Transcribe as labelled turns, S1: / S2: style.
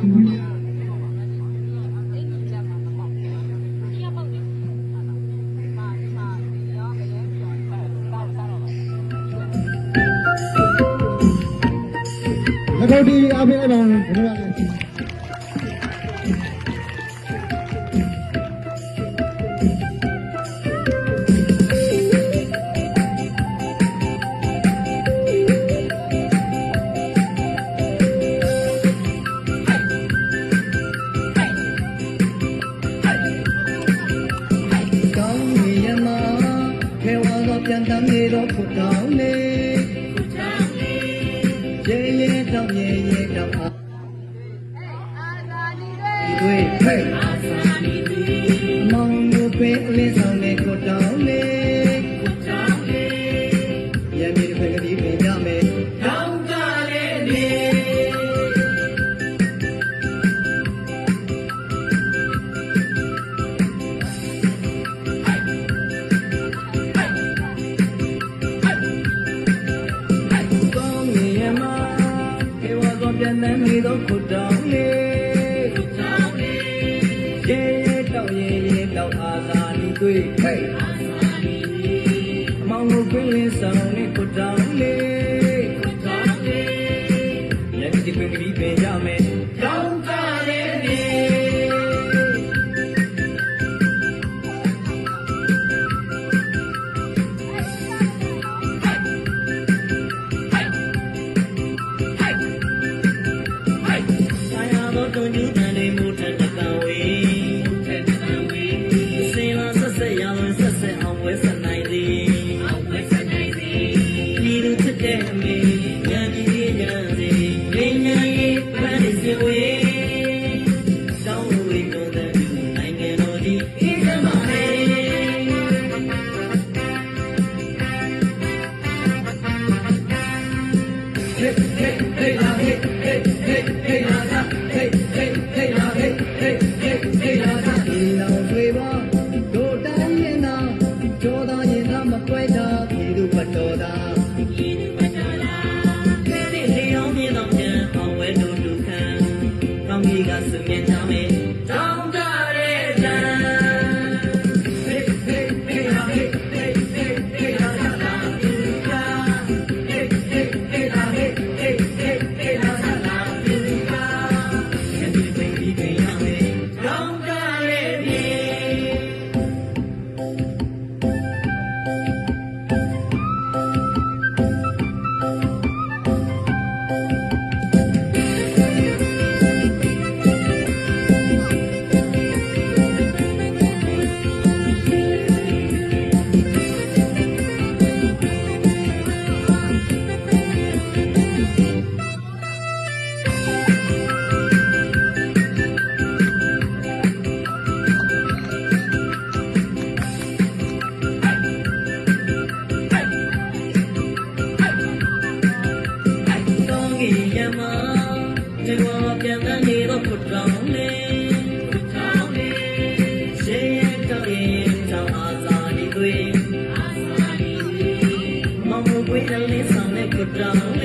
S1: အခုဒီအဖေလိုက်ပါဦးဘယ်လိုလဲပြန်တမ်းနေတော့ခုတောင်းလေရေရေတောင်းရေရေတောင်းအာသာဒီတွေဟဲ့အာသာဒီတွေမောင်တို့ပဲအလင်းဆောင်နေခုတောင်းလေရမီတစ်ဖက်ကဒီပြင်ကြမယ်တောင်းကြလေနေပြန်တမ်းနေတော့ခုတောင်းလေရေရေတောင်းရေရေတောင်းအာသာဒီတွေဟဲ့မောင်တို့ပင်လေးဆောင်နေခုတောင်းလေရန်ဒီပင်ကြီးပင်ရမယ်တောင်းကြလေနေတို့ညူတန်နေမှုထက်တန်ဝေးစင်လာဆက်ဆက်ရအောင်ဆက်ဆက်အောင်ဝဲဆက်နိုင်သည်ဒီလိုဖြစ်တဲ့အမေညာကြီးညာစီလင်းညာရေးပန်းနေစီဝေးတောင်းဝေးကုန်တဲ့နိုင်ငံတော်ဒီအေးစမဟဲ့ဟေးလာဟေးဟေးလာတော်တာဒီလူမတော်လားခဲတဲ့လေအောင်မြင်တော့ပြန်အောင်ဝဲတို့လူခံကောင်းကြီးကစမြင်ချမယ်တောင်းတတဲ့တန်ဟေးဟေးဟေးလာဟေးဟေးဟေးဟေးလာလာလူကဟေးဟေးဟေးလာဟေးဟေးဟေးဟေးလာလာလူကခဲတဲ့ပင်ကြီးပင်ရမယ်တောင်းတတဲ့ဒီပြန်တမ်းနေတော့ခုတောင်းလေရေရေတောင်းရေတောင်းအာသာဒီတွေမောင်ကိုယ်အလေးဆောင်နဲ့ခုတောင်း